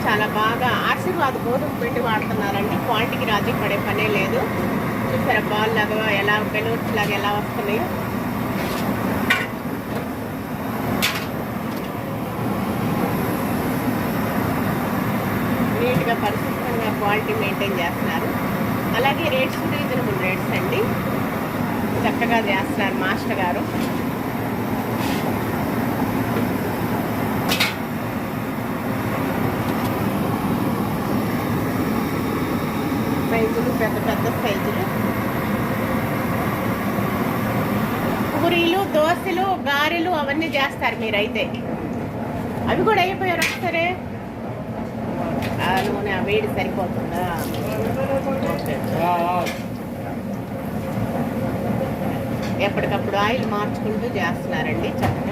చాలా బాగా ఆశీర్వాద్ గోధుమ పిండి వాడుతున్నారండి. క్వాలిటీకి రాజీ పడే పనే లేదు. చూసారా బాల్ లాగా ఎలా బెలూన్స్ లాగా ఎలా వస్తున్నాయో. నీట్గా పరిశుభ్రంగా క్వాలిటీ మెయింటైన్ చేస్తున్నారు. అలాగే రేట్స్ రీజనబుల్ రేట్స్ అండి. చక్కగా చేస్తున్నారు మాస్టర్ గారు. సైజులు పెద్ద పెద్ద సైజులు పూరీలు, దోశలు, గారెలు అవన్నీ చేస్తారు మీరైతే. అవి కూడా అయిపోయారు ఒకసారి. ఆ నూనె వేడి సరిపోతుందా? ఎప్పటికప్పుడు ఆయిల్ మార్చుకుంటూ చేస్తున్నారండి చక్కగా.